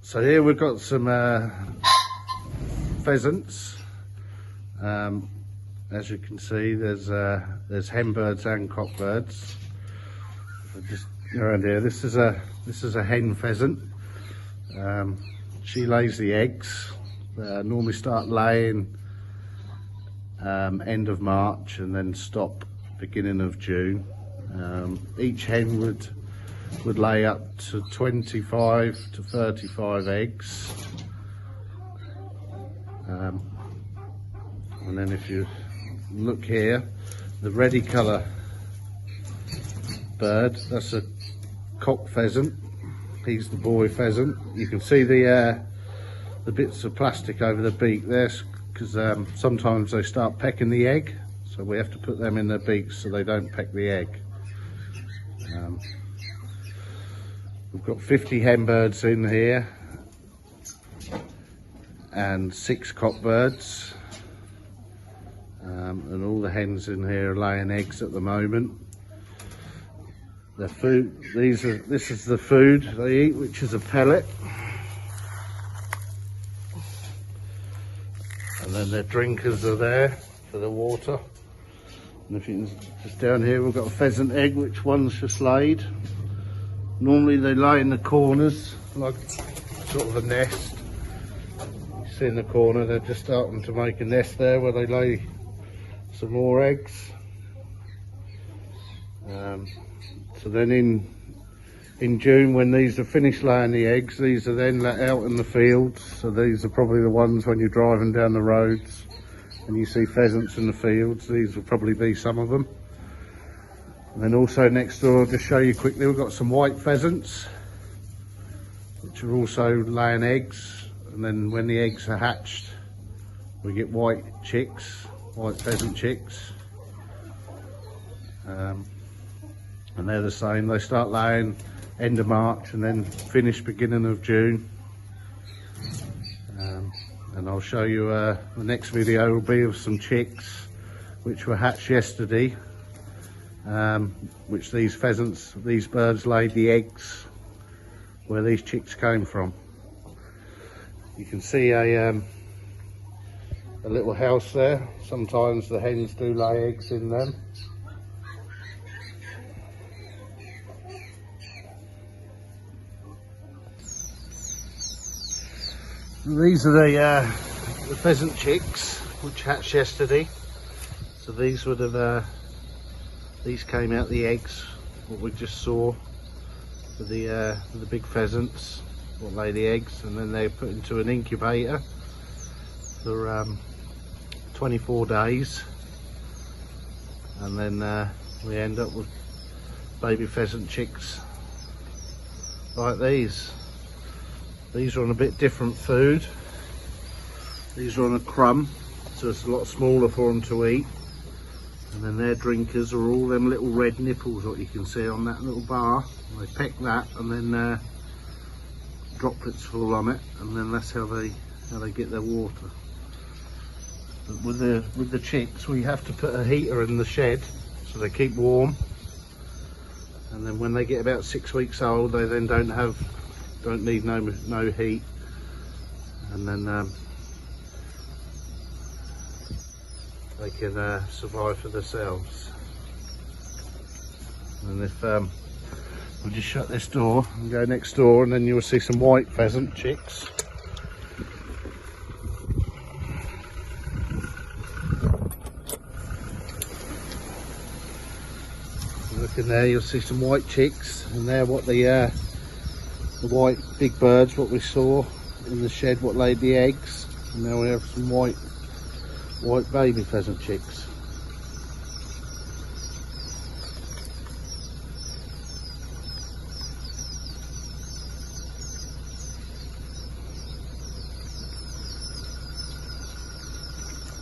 So here we've got some pheasants. As you can see, there's hen birds and cock birds. Just around here, this is a hen pheasant. She lays the eggs. Normally start laying end of March and then stop beginning of June. Each hen would lay up to 25 to 35 eggs. And then if you look here, the reddy colour bird, that's a cock pheasant. He's the boy pheasant. You can see the bits of plastic over the beak there, because sometimes they start pecking the egg, so we have to put them in their beaks so they don't peck the egg. We've got 50 hen birds in here and 6 cock birds, and all the hens in here are laying eggs at the moment. The food, this is the food they eat, which is a pellet, and then their drinkers are there for the water. And if you can, just down here we've got a pheasant egg which one's just laid. Normally they lay in the corners like sort of a nest. You see in the corner they're just starting to make a nest there where they lay some more eggs. So then in June, when these are finished laying the eggs, these are then let out in the fields. So these are probably the ones when you're driving down the roads and you see pheasants in the fields. These will probably be some of them. And then also next door, I'll just show you quickly, we've got some white pheasants which are also laying eggs, and then when the eggs are hatched we get white chicks, white pheasant chicks, and they're the same. They start laying end of March and then finish beginning of June. And I'll show you the next video will be of some chicks which were hatched yesterday, which these birds laid the eggs where these chicks came from. You can see a little house there. Sometimes the hens do lay eggs in them. These are the pheasant chicks which hatched yesterday. So these would have these came out the eggs what we just saw for the big pheasants what lay the eggs, and then they're put into an incubator for 24 days, and then we end up with baby pheasant chicks like these. These are on a bit different food. These are on a crumb, so it's a lot smaller for them to eat. And then their drinkers are all them little red nipples what you can see on that little bar. They peck that, and then droplets fall on it, and then that's how they get their water. But with the chicks, we have to put a heater in the shed so they keep warm. And then when they get about 6 weeks old, they then don't need no heat, and then they can survive for themselves. And if we'll just shut this door and go next door, and then you'll see some white pheasant chicks. Look in there, you'll see some white chicks, and they're what the white big birds what we saw in the shed what laid the eggs, and now we have some white baby pheasant chicks.